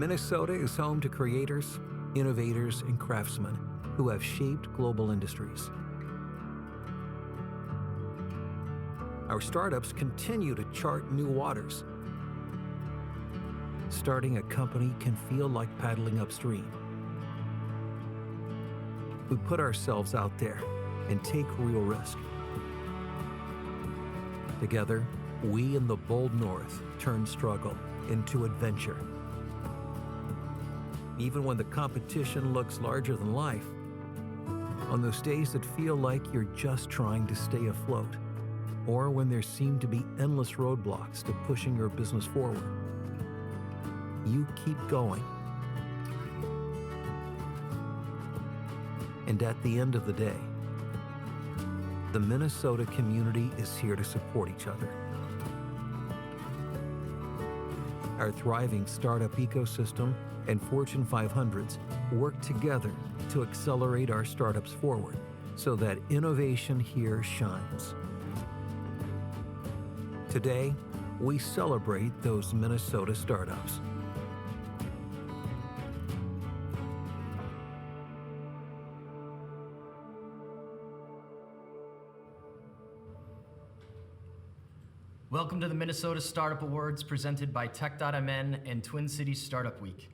Minnesota is home to creators, innovators, and craftsmen who have shaped global industries. Our startups continue to chart new waters. Starting a company can feel like paddling upstream. We put ourselves out there and take real risk. Together, we in the bold North turn struggle into adventure. Even when the competition looks larger than life, on those days that feel like you're just trying to stay afloat, or when there seem to be endless roadblocks to pushing your business forward, you keep going. And at the end of the day, the Minnesota community is here to support each other. Our thriving startup ecosystem and Fortune 500s work together to accelerate our startups forward so that innovation here shines. Today, we celebrate those Minnesota startups. Welcome to the Minnesota Startup Awards presented by Tech.mn and Twin Cities Startup Week.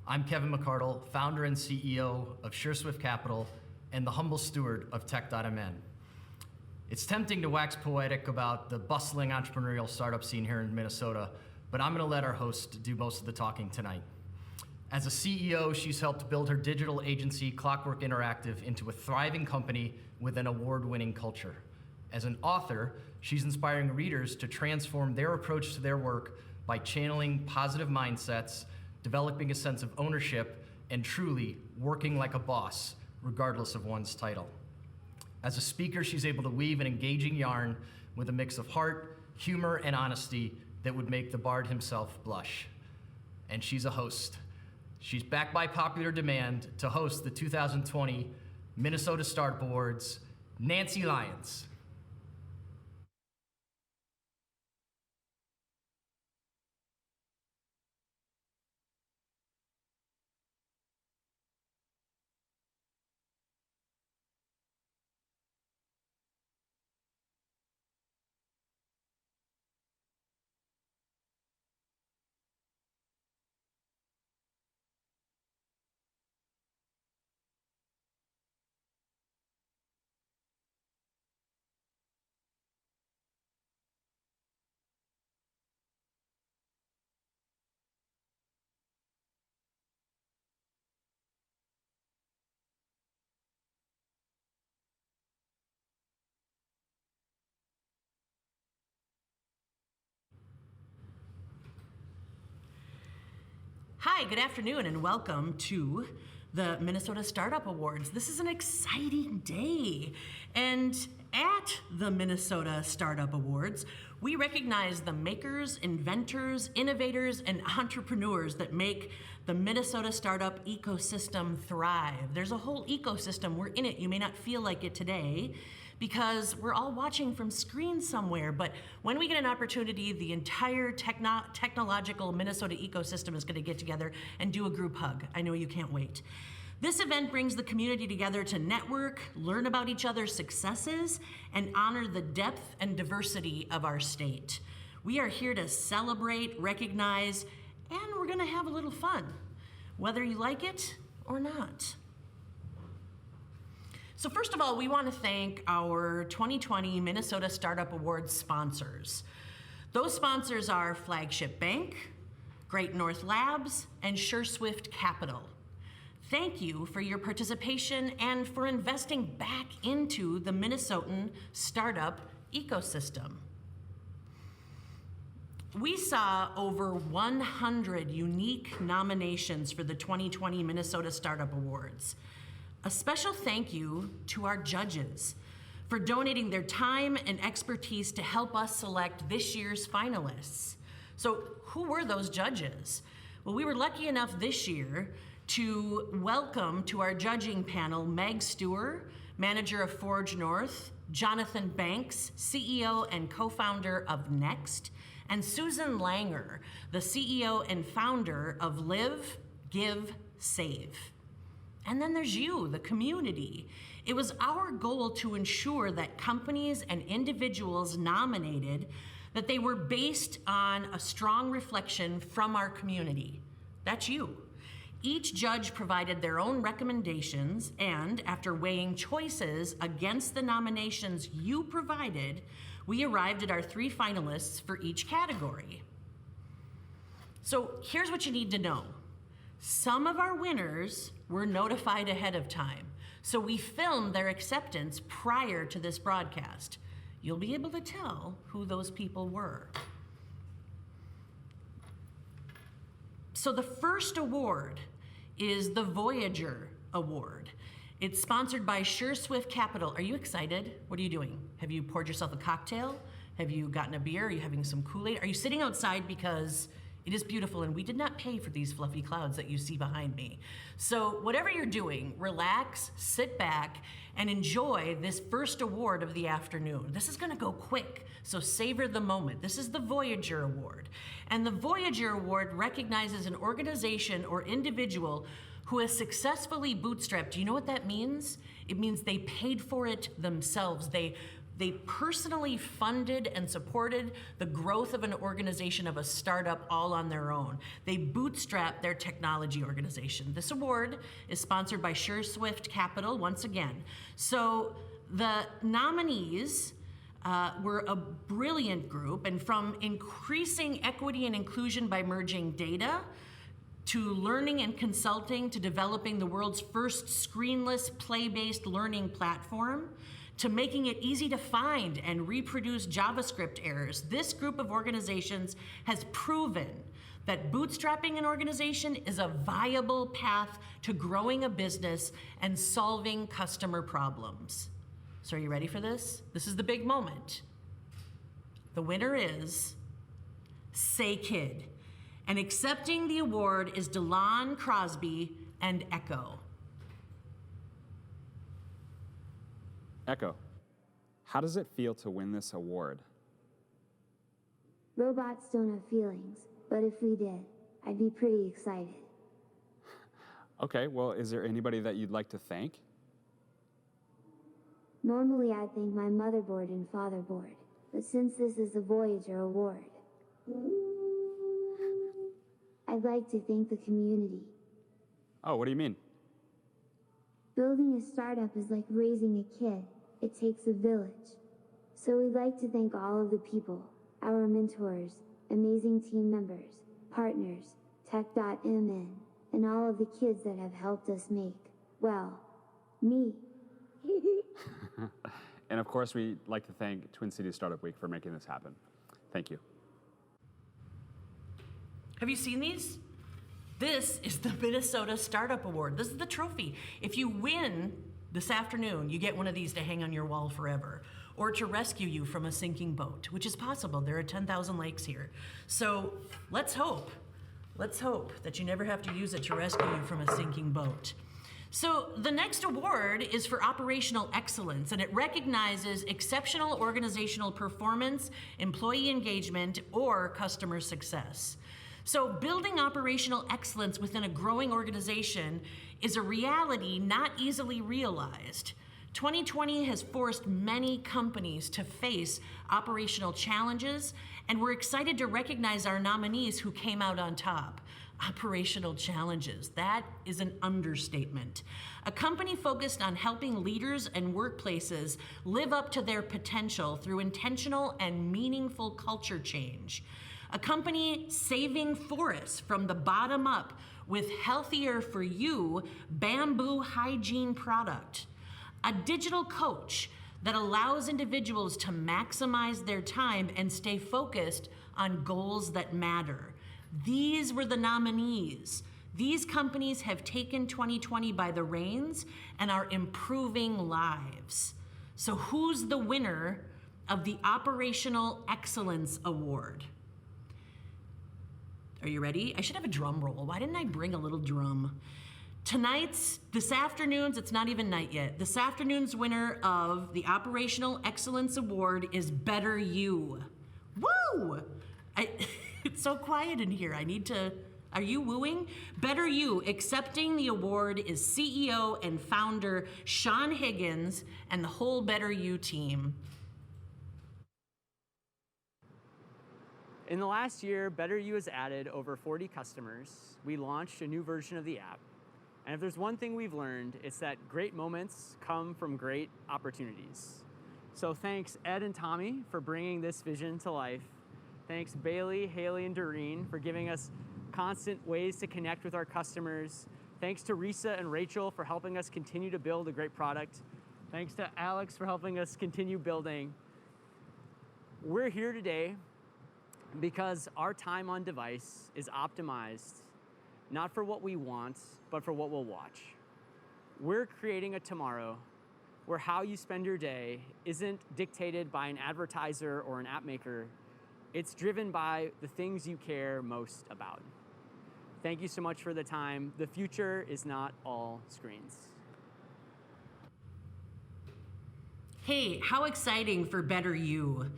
I'm Kevin McCardle, founder and CEO of SureSwift Capital and the humble steward of Tech.mn. It's tempting to wax poetic about the bustling entrepreneurial startup scene here in Minnesota, but I'm gonna let our host do most of the talking tonight. As a CEO, she's helped build her digital agency, Clockwork Interactive, into a thriving company with an award-winning culture. As an author, she's inspiring readers to transform their approach to their work by channeling positive mindsets, developing a sense of ownership, and truly working like a boss, regardless of one's title. As a speaker, she's able to weave an engaging yarn with a mix of heart, humor, and honesty that would make the bard himself blush. And she's a host. She's back by popular demand to host the 2020 Minnesota Startup Awards, Nancy Lyons. Hi, good afternoon, and welcome to the Minnesota Startup Awards. This is an exciting day, and at the Minnesota Startup Awards, we recognize the makers, inventors, innovators, and entrepreneurs that make the Minnesota startup ecosystem thrive. There's a whole ecosystem. We're in it. You may not feel like it today, because we're all watching from screens somewhere, but when we get an opportunity, the entire technological Minnesota ecosystem is going to get together and do a group hug. I know you can't wait. This event brings the community together to network, learn about each other's successes, and honor the depth and diversity of our state. We are here to celebrate, recognize, and we're going to have a little fun, whether you like it or not. So first of all, we want to thank our 2020 Minnesota Startup Awards sponsors. Those sponsors are Flagship Bank, Great North Labs, and SureSwift Capital. Thank you for your participation and for investing back into the Minnesotan startup ecosystem. We saw over 100 unique nominations for the 2020 Minnesota Startup Awards. A special thank you to our judges for donating their time and expertise to help us select this year's finalists. So who were those judges? Well, we were lucky enough this year to welcome to our judging panel Meg Stewart, manager of Forge North, Jonathan Banks, CEO and co-founder of Next, and Susan Langer, the CEO and founder of Live, Give, Save. And then there's you, the community. It was our goal to ensure that companies and individuals nominated, that they were based on a strong reflection from our community. That's you. Each judge provided their own recommendations, and after weighing choices against the nominations you provided, we arrived at our 3 finalists for each category. So here's what you need to know. Some of our winners were notified ahead of time, so we filmed their acceptance prior to this broadcast. You'll be able to tell who those people were. So the first award is the Voyager Award. It's sponsored by SureSwift Capital. Are you excited? What are you doing? Have you poured yourself a cocktail? Have you gotten a beer? Are you having some Kool-Aid? Are you sitting outside because it is beautiful and we did not pay for these fluffy clouds that you see behind me? So whatever you're doing, relax, sit back, and enjoy this first award of the afternoon. This is gonna go quick, so savor the moment. This is the Voyager Award. And the Voyager Award recognizes an organization or individual who has successfully bootstrapped. Do you know what that means? It means they paid for it themselves. They personally funded and supported the growth of an organization, of a startup, all on their own. They bootstrapped their technology organization. This award is sponsored by SureSwift Capital once again. So the nominees were a brilliant group, and from increasing equity and inclusion by merging data, to learning and consulting, to developing the world's first screenless play-based learning platform, to making it easy to find and reproduce JavaScript errors, this group of organizations has proven that bootstrapping an organization is a viable path to growing a business and solving customer problems. So are you ready for this? This is the big moment. The winner is Say Kid. And accepting the award is DeLon Crosby and Echo. Echo, how does it feel to win this award? Robots don't have feelings, but if we did, I'd be pretty excited. Okay, well, is there anybody that you'd like to thank? Normally I'd thank my motherboard and fatherboard, but since this is a Voyager Award, I'd like to thank the community. Oh, what do you mean? Building a startup is like raising a kid. It takes a village. So we'd like to thank all of the people, our mentors, amazing team members, partners, Tech.MN, and all of the kids that have helped us make, well, me. And of course, we'd like to thank Twin Cities Startup Week for making this happen. Thank you. Have you seen these? This is the Minnesota Startup Award. This is the trophy. If you win this afternoon, you get one of these to hang on your wall forever, or to rescue you from a sinking boat, which is possible. There are 10,000 lakes here. So let's hope that you never have to use it to rescue you from a sinking boat. So the next award is for operational excellence, and it recognizes exceptional organizational performance, employee engagement, or customer success. So building operational excellence within a growing organization is a reality not easily realized. 2020 has forced many companies to face operational challenges, and we're excited to recognize our nominees who came out on top. Operational challenges, that is an understatement. A company focused on helping leaders and workplaces live up to their potential through intentional and meaningful culture change. A company saving forests from the bottom up with healthier for you bamboo hygiene product. A digital coach that allows individuals to maximize their time and stay focused on goals that matter. These were the nominees. These companies have taken 2020 by the reins and are improving lives. So who's the winner of the Operational Excellence Award? Are you ready? I should have a drum roll. Why didn't I bring a little drum? This afternoon's, it's not even night yet. This afternoon's winner of the Operational Excellence Award is Better You. Woo! It's so quiet in here. Are you wooing? Better You. Accepting the award is CEO and founder Sean Higgins and the whole Better You team. In the last year, Better You has added over 40 customers. We launched a new version of the app. And if there's one thing we've learned, it's that great moments come from great opportunities. So thanks Ed and Tommy for bringing this vision to life. Thanks Bailey, Haley, and Doreen for giving us constant ways to connect with our customers. Thanks to Risa and Rachel for helping us continue to build a great product. Thanks to Alex for helping us continue building. We're here today because our time on device is optimized not for what we want, but for what we'll watch. We're creating a tomorrow where how you spend your day isn't dictated by an advertiser or an app maker. It's driven by the things you care most about. Thank you so much for the time. The future is not all screens. Hey, how exciting for Better You.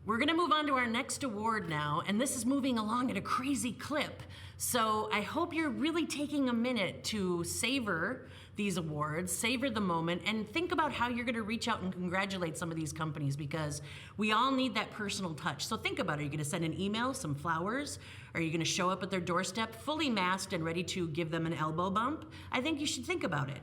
We're gonna move on to our next award now, and this is moving along at a crazy clip. So I hope you're really taking a minute to savor these awards, savor the moment, and think about how you're gonna reach out and congratulate some of these companies, because we all need that personal touch. So think about it. Are you gonna send an email, some flowers? Are you gonna show up at their doorstep fully masked and ready to give them an elbow bump? I think you should think about it.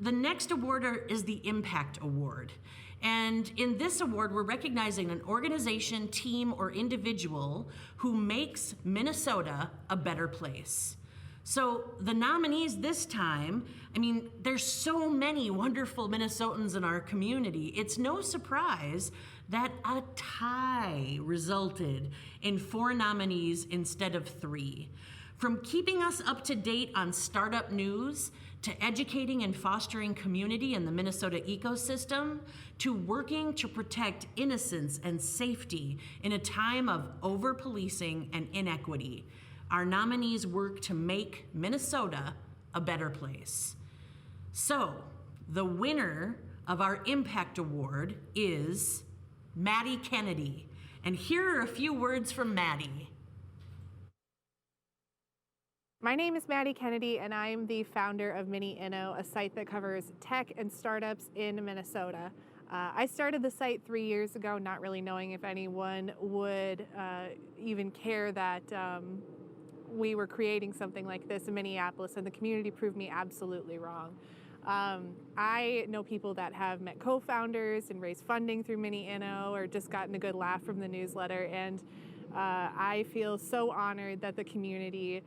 The next award is the Impact Award. And in this award, we're recognizing an organization, team, or individual who makes Minnesota a better place. So the nominees this time, there's so many wonderful Minnesotans in our community. It's no surprise that a tie resulted in 4 nominees instead of 3. From keeping us up to date on startup news, to educating and fostering community in the Minnesota ecosystem, to working to protect innocence and safety in a time of over-policing and inequity, our nominees work to make Minnesota a better place. So, the winner of our Impact Award is Maddie Kennedy. And here are a few words from Maddie. My name is Maddie Kennedy, and I'm the founder of Mini Inno, a site that covers tech and startups in Minnesota. I started the site 3 years ago, not really knowing if anyone would even care that we were creating something like this in Minneapolis, and the community proved me absolutely wrong. I know people that have met co-founders and raised funding through Mini Inno, or just gotten a good laugh from the newsletter, and I feel so honored that the community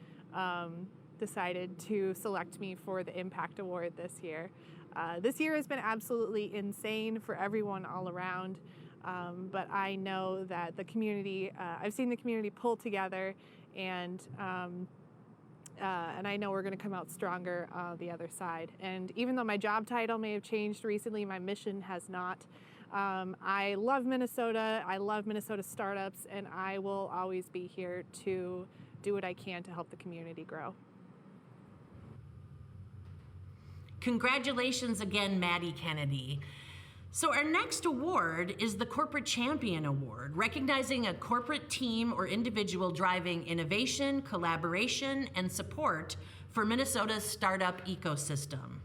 decided to select me for the Impact Award this year. This year has been absolutely insane for everyone all around, but I know that the community, I've seen the community pull together, and I know we're going to come out stronger the other side. And even though my job title may have changed recently, my mission has not. I love Minnesota, I love Minnesota startups, and I will always be here to do what I can to help the community grow. Congratulations again, Maddie Kennedy. So our next award is the Corporate Champion Award, recognizing a corporate team or individual driving innovation, collaboration, and support for Minnesota's startup ecosystem.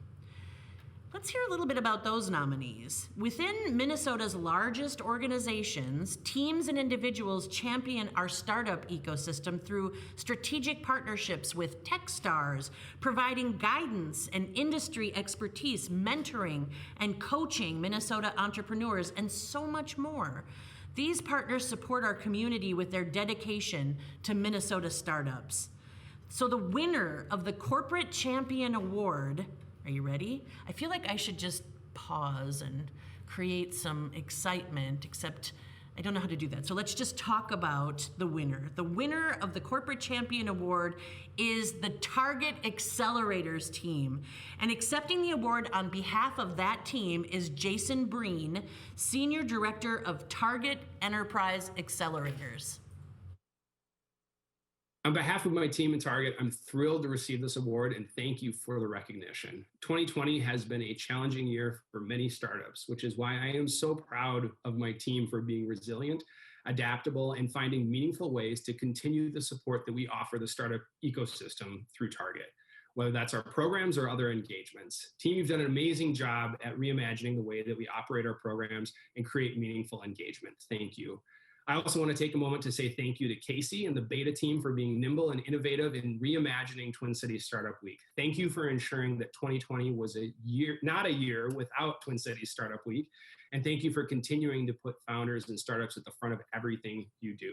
Let's hear a little bit about those nominees. Within Minnesota's largest organizations, teams and individuals champion our startup ecosystem through strategic partnerships with tech stars, providing guidance and industry expertise, mentoring and coaching Minnesota entrepreneurs, and so much more. These partners support our community with their dedication to Minnesota startups. So the winner of the Corporate Champion Award, are you ready? I feel like I should just pause and create some excitement, except I don't know how to do that. So let's just talk about the winner. The winner of the Corporate Champion Award is the Target Accelerators team. And accepting the award on behalf of that team is Jason Breen, Senior Director of Target Enterprise Accelerators. On behalf of my team at Target, I'm thrilled to receive this award and thank you for the recognition. 2020 has been a challenging year for many startups, which is why I am so proud of my team for being resilient, adaptable, and finding meaningful ways to continue the support that we offer the startup ecosystem through Target, whether that's our programs or other engagements. Team, you've done an amazing job at reimagining the way that we operate our programs and create meaningful engagement. Thank you. I also want to take a moment to say thank you to Casey and the beta team for being nimble and innovative in reimagining Twin Cities Startup Week. Thank you for ensuring that 2020 was not a year without Twin Cities Startup Week. And thank you for continuing to put founders and startups at the front of everything you do.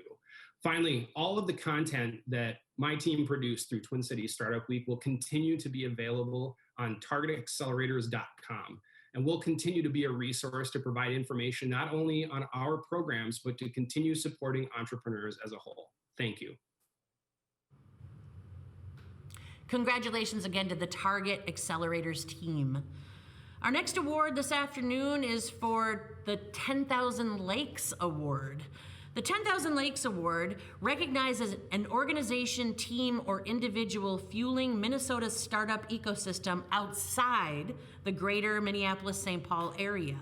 Finally, all of the content that my team produced through Twin Cities Startup Week will continue to be available on targetaccelerators.com. And we'll continue to be a resource to provide information not only on our programs, but to continue supporting entrepreneurs as a whole. Thank you. Congratulations again to the Target Accelerators team. Our next award this afternoon is for the 10,000 Lakes Award. The 10,000 Lakes Award recognizes an organization, team, or individual fueling Minnesota's startup ecosystem outside the greater Minneapolis-St. Paul area.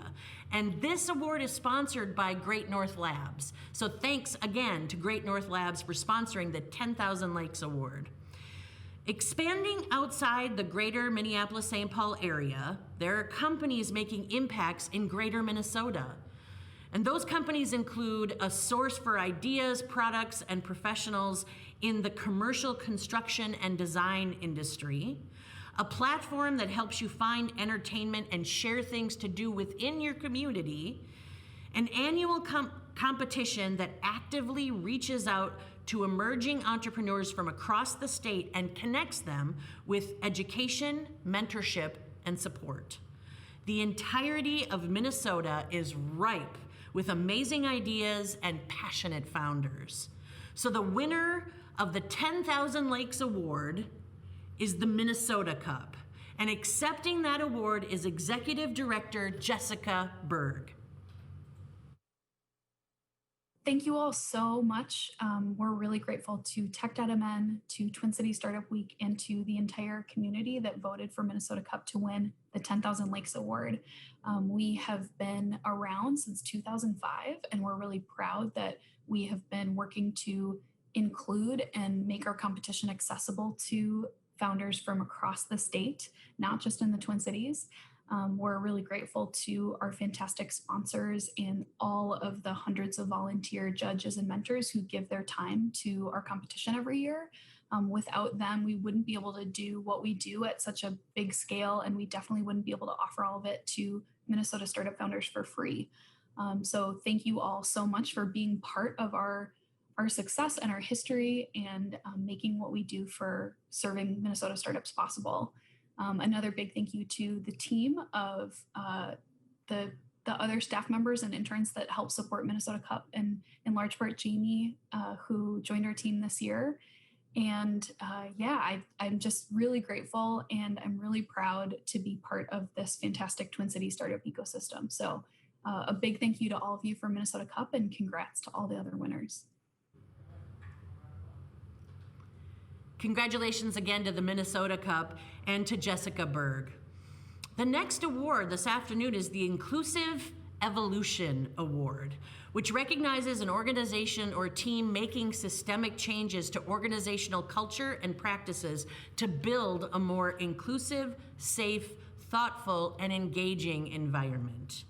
And this award is sponsored by Great North Labs. So thanks again to Great North Labs for sponsoring the 10,000 Lakes Award. Expanding outside the greater Minneapolis-St. Paul area, there are companies making impacts in greater Minnesota. And those companies include a source for ideas, products, and professionals in the commercial construction and design industry, a platform that helps you find entertainment and share things to do within your community, an annual competition that actively reaches out to emerging entrepreneurs from across the state and connects them with education, mentorship, and support. The entirety of Minnesota is ripe with amazing ideas and passionate founders. So the winner of the 10,000 Lakes Award is the Minnesota Cup. And accepting that award is Executive Director Jessica Berg. Thank you all so much. We're really grateful to Tech.mn, to Twin Cities Startup Week, and to the entire community that voted for Minnesota Cup to win the 10,000 Lakes Award. We have been around since 2005, and we're really proud that we have been working to include and make our competition accessible to founders from across the state, not just in the Twin Cities. We're really grateful to our fantastic sponsors and all of the hundreds of volunteer judges and mentors who give their time to our competition every year. Without them, we wouldn't be able to do what we do at such a big scale, and we definitely wouldn't be able to offer all of it to Minnesota startup founders for free. So thank you all so much for being part of our success and our history and making what we do for serving Minnesota startups possible. Another big thank you to the team of the other staff members and interns that help support Minnesota Cup, and in large part Jamie, who joined our team this year. And I'm just really grateful, and I'm really proud to be part of this fantastic Twin Cities startup ecosystem. So a big thank you to all of you for Minnesota Cup, and congrats to all the other winners. Congratulations again to the Minnesota Cup and to Jessica Berg. The next award this afternoon is the Inclusive Evolution Award, which recognizes an organization or team making systemic changes to organizational culture and practices to build a more inclusive, safe, thoughtful, and engaging environment.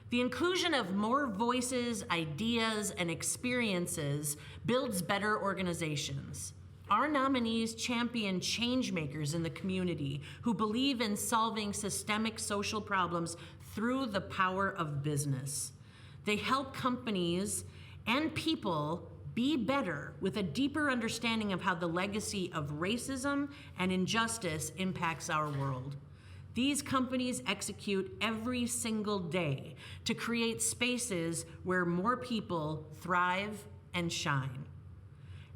The inclusion of more voices, ideas, and experiences builds better organizations. Our nominees champion change makers in the community who believe in solving systemic social problems through the power of business. They help companies and people be better with a deeper understanding of how the legacy of racism and injustice impacts our world. These companies execute every single day to create spaces where more people thrive and shine.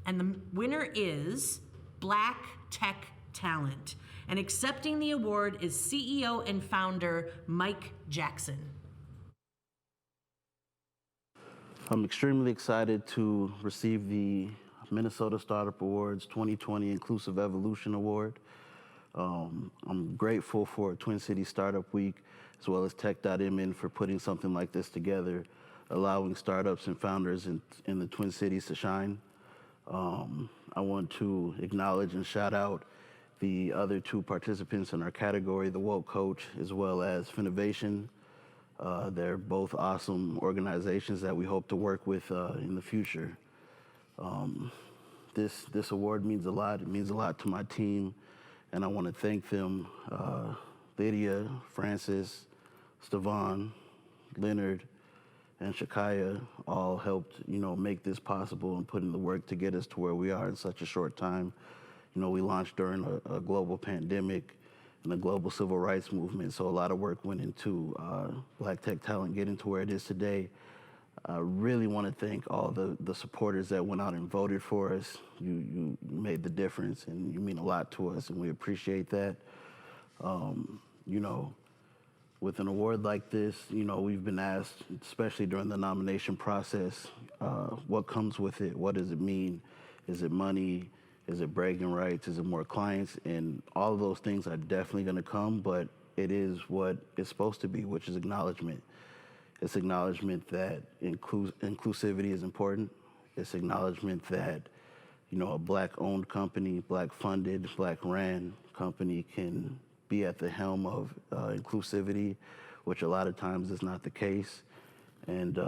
And the winner is Black Tech Talent. And accepting the award is CEO and founder Mike Jackson. I'm extremely excited to receive the Minnesota Startup Awards 2020 Inclusive Evolution Award. I'm grateful for Twin Cities Startup Week, as well as Tech.mn for putting something like this together, allowing startups and founders in the Twin Cities to shine. I want to acknowledge and shout out the other two participants in our category, the Woke Coach, as well as Finovation. They're both awesome organizations that we hope to work with in the future. This award means a lot. It means a lot to my team, and I want to thank them. Lydia, Francis, Stevan, Leonard, and Shakaya all helped, make this possible and put in the work to get us to where we are in such a short time. We launched during a global pandemic and a global civil rights movement, so a lot of work went into Black tech talent getting to where it is today. I really want to thank all the supporters that went out and voted for us. You made the difference, and you mean a lot to us, and we appreciate that. With an award like this, we've been asked, especially during the nomination process, what comes with it? What does it mean? Is it money? Is it bragging rights? Is it more clients? And all of those things are definitely going to come, but it is what it's supposed to be, which is acknowledgement. It's acknowledgement that inclusivity is important. It's acknowledgement that, a Black-owned company, Black-funded, Black-ran company can be at the helm of inclusivity, which a lot of times is not the case. And,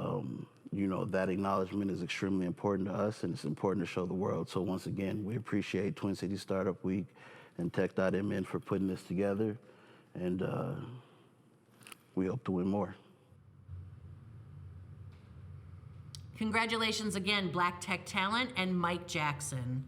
that acknowledgement is extremely important to us, and it's important to show the world. So once again, we appreciate Twin Cities Startup Week and Tech.mn for putting this together, and we hope to win more. Congratulations again, Black Tech Talent and Mike Jackson.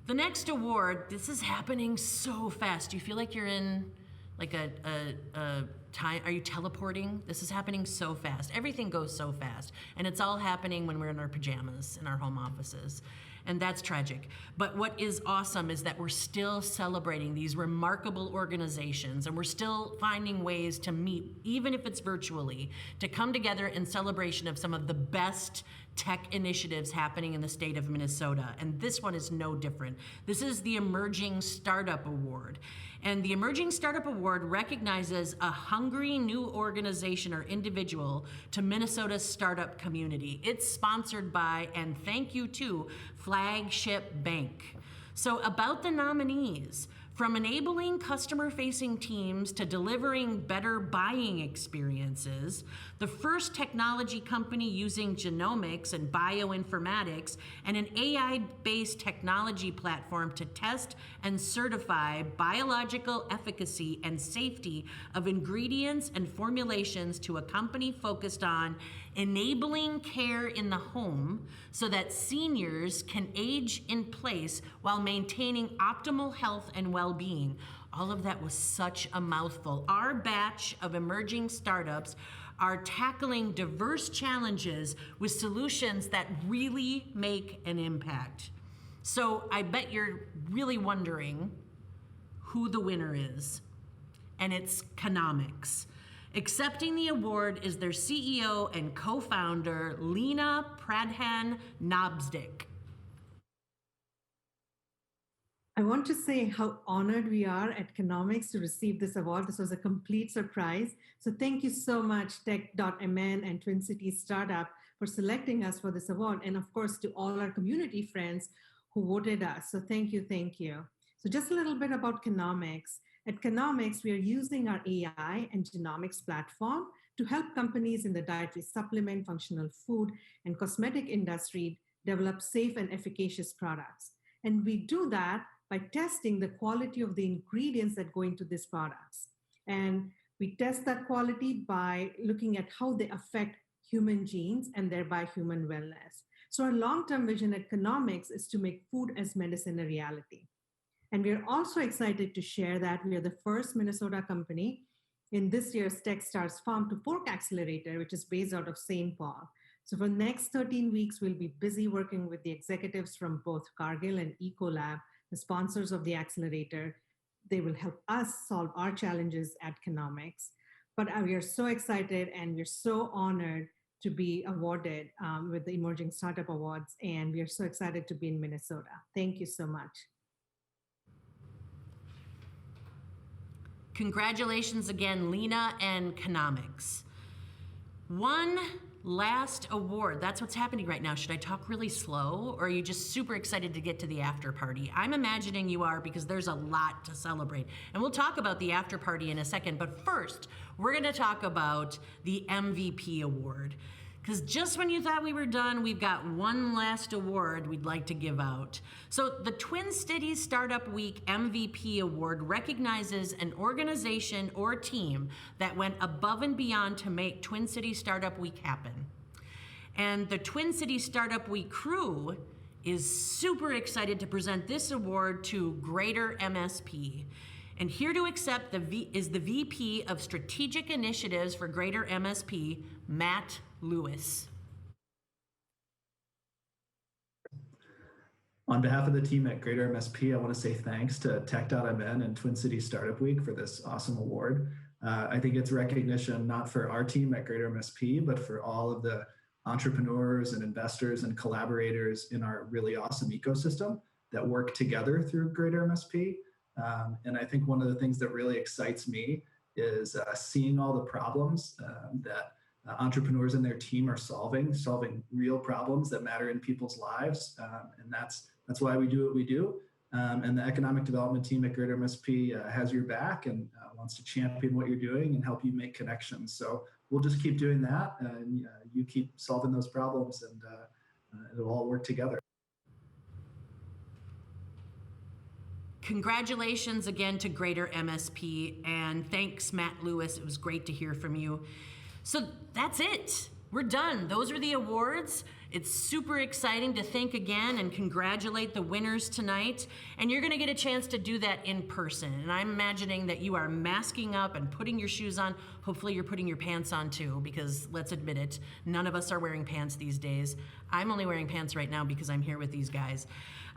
The next award, this is happening so fast. Do you feel like you're in like a time? Are you teleporting? This is happening so fast. Everything goes so fast. And it's all happening when we're in our pajamas in our home offices. And that's tragic. But what is awesome is that we're still celebrating these remarkable organizations, and we're still finding ways to meet, even if it's virtually, to come together in celebration of some of the best tech initiatives happening in the state of Minnesota. And this one is no different. This is the Emerging Startup Award. And the Emerging Startup Award recognizes a hungry new organization or individual to Minnesota's startup community. It's sponsored by, and thank you to, Flagship Bank. So about the nominees, from enabling customer-facing teams to delivering better buying experiences, the first technology company using genomics and bioinformatics and an AI-based technology platform to test and certify biological efficacy and safety of ingredients and formulations, to a company focused on enabling care in the home so that seniors can age in place while maintaining optimal health and well-being. All of that was such a mouthful. Our batch of emerging startups are tackling diverse challenges with solutions that really make an impact. So I bet you're really wondering who the winner is, and it's Conomics. Accepting the award is their CEO and co-founder, Lena Pradhan Nobsdik. I want to say how honored we are at Conomics to receive this award. This was a complete surprise. So thank you so much, Tech.mn and Twin Cities Startup, for selecting us for this award. And of course, to all our community friends who voted us. So thank you, thank you. So just a little bit about Conomics. At Conomics, we are using our AI and genomics platform to help companies in the dietary supplement, functional food, and cosmetic industry develop safe and efficacious products. And we do that by testing the quality of the ingredients that go into these products. And we test that quality by looking at how they affect human genes and thereby human wellness. So our long-term vision at Conomics is to make food as medicine a reality. And we are also excited to share that we are the first Minnesota company in this year's TechStars Farm to Fork Accelerator, which is based out of St. Paul. So for the next 13 weeks, we'll be busy working with the executives from both Cargill and Ecolab, the sponsors of the accelerator. They will help us solve our challenges at Conomics. But we are so excited and we're so honored to be awarded with the Emerging Startup Awards, and we are so excited to be in Minnesota. Thank you so much. Congratulations again, Lena and Economics. One last award. That's what's happening right now. Should I talk really slow, or are you just super excited to get to the after party? I'm imagining you are, because there's a lot to celebrate. And we'll talk about the after party in a second, but first, we're gonna talk about the MVP award. Because just when you thought we were done, we've got one last award we'd like to give out. So the Twin Cities Startup Week MVP Award recognizes an organization or team that went above and beyond to make Twin Cities Startup Week happen. And the Twin Cities Startup Week crew is super excited to present this award to Greater MSP. And here to accept is the VP of Strategic Initiatives for Greater MSP, Matt Lewis. On behalf of the team at Greater MSP, I want to say thanks to Tech.mn and Twin Cities Startup Week for this awesome award. I think it's recognition not for our team at Greater MSP, but for all of the entrepreneurs and investors and collaborators in our really awesome ecosystem that work together through Greater MSP. And I think one of the things that really excites me is seeing all the problems that entrepreneurs and their team are solving real problems that matter in people's lives. And that's why we do what we do. And the economic development team at Greater MSP has your back and wants to champion what you're doing and help you make connections. So we'll just keep doing that, and you keep solving those problems, and it'll all work together. Congratulations again to Greater MSP, and thanks, Matt Lewis. It was great to hear from you. So that's it. We're done. Those are the awards. It's super exciting to thank again and congratulate the winners tonight. And you're gonna get a chance to do that in person. And I'm imagining that you are masking up and putting your shoes on. Hopefully you're putting your pants on too, because let's admit it, none of us are wearing pants these days. I'm only wearing pants right now because I'm here with these guys.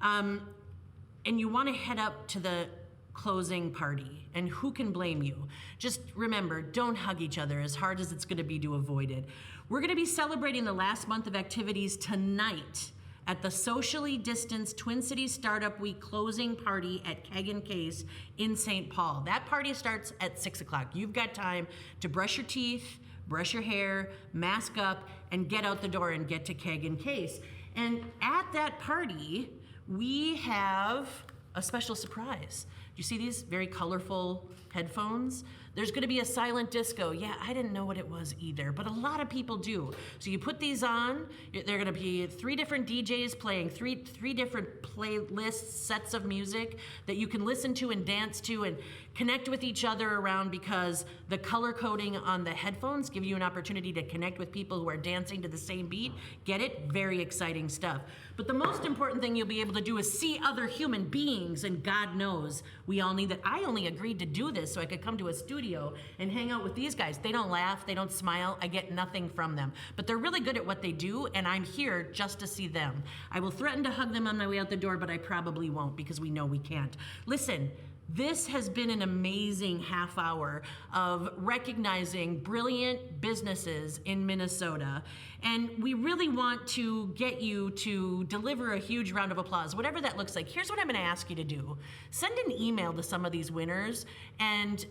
And you wanna head up to the closing party, and who can blame you? Just remember, don't hug each other, as hard as it's gonna be to avoid it. We're gonna be celebrating the last month of activities tonight at the socially distanced Twin Cities Startup Week closing party at Keg and Case in St. Paul. That party starts at 6 o'clock. You've got time to brush your teeth, brush your hair, mask up, and get out the door and get to Keg and Case. And at that party, we have a special surprise. You see these very colorful headphones? There's gonna be a silent disco. Yeah, I didn't know what it was either, but a lot of people do. So you put these on, they're gonna be 3 different DJs playing three different playlists, sets of music that you can listen to and dance to and connect with each other around, because the color coding on the headphones give you an opportunity to connect with people who are dancing to the same beat. Get it? Very exciting stuff. But the most important thing you'll be able to do is see other human beings, and God knows we all need that. I only agreed to do this so I could come to a studio and hang out with these guys. They don't laugh, they don't smile, I get nothing from them. But they're really good at what they do, and I'm here just to see them. I will threaten to hug them on my way out the door, but I probably won't, because we know we can't. Listen, this has been an amazing half hour of recognizing brilliant businesses in Minnesota. And we really want to get you to deliver a huge round of applause, whatever that looks like. Here's what I'm gonna ask you to do. Send an email to some of these winners and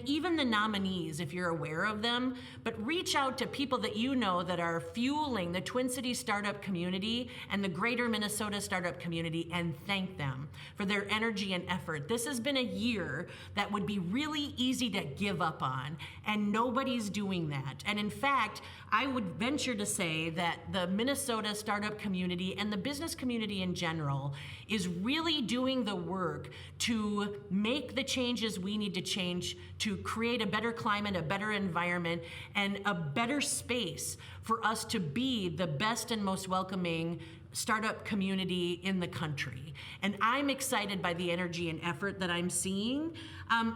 even the nominees, if you're aware of them, but reach out to people that you know that are fueling the Twin Cities startup community and the greater Minnesota startup community, and thank them for their energy and effort. This has been a year that would be really easy to give up on, and nobody's doing that. And in fact, I would venture to say that the Minnesota startup community and the business community in general is really doing the work to make the changes we need to change to create a better climate, a better environment, and a better space for us to be the best and most welcoming startup community in the country. And I'm excited by the energy and effort that I'm seeing.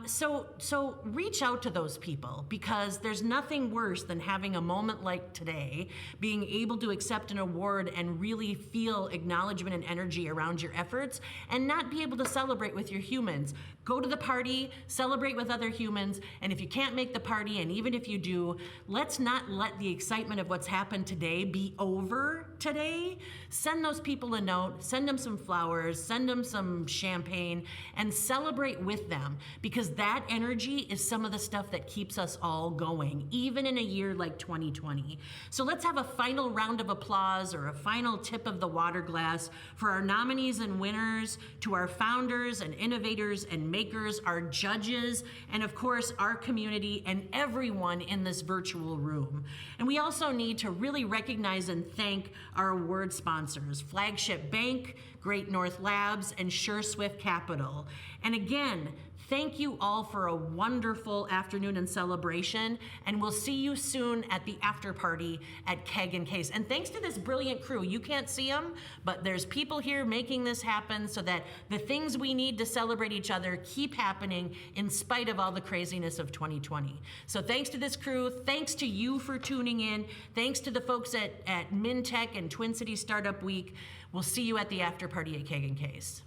So reach out to those people, because there's nothing worse than having a moment like today, being able to accept an award and really feel acknowledgement and energy around your efforts, and not be able to celebrate with your humans. Go to the party, celebrate with other humans, and if you can't make the party, and even if you do, let's not let the excitement of what's happened today be over today. Send those people a note, send them some flowers, send them some champagne, and celebrate with them, because that energy is some of the stuff that keeps us all going, even in a year like 2020. So let's have a final round of applause, or a final tip of the water glass, for our nominees and winners, to our founders and innovators and makers, our judges, and of course our community and everyone in this virtual room. And we also need to really recognize and thank our award sponsors, Flagship Bank, Great North Labs, and SureSwift Capital. And again, thank you all for a wonderful afternoon and celebration, and we'll see you soon at the after party at Keg and Case. And thanks to this brilliant crew. You can't see them, but there's people here making this happen so that the things we need to celebrate each other keep happening in spite of all the craziness of 2020. So thanks to this crew, thanks to you for tuning in, thanks to the folks at MinTech and Twin Cities Startup Week. We'll see you at the after party at Keg and Case.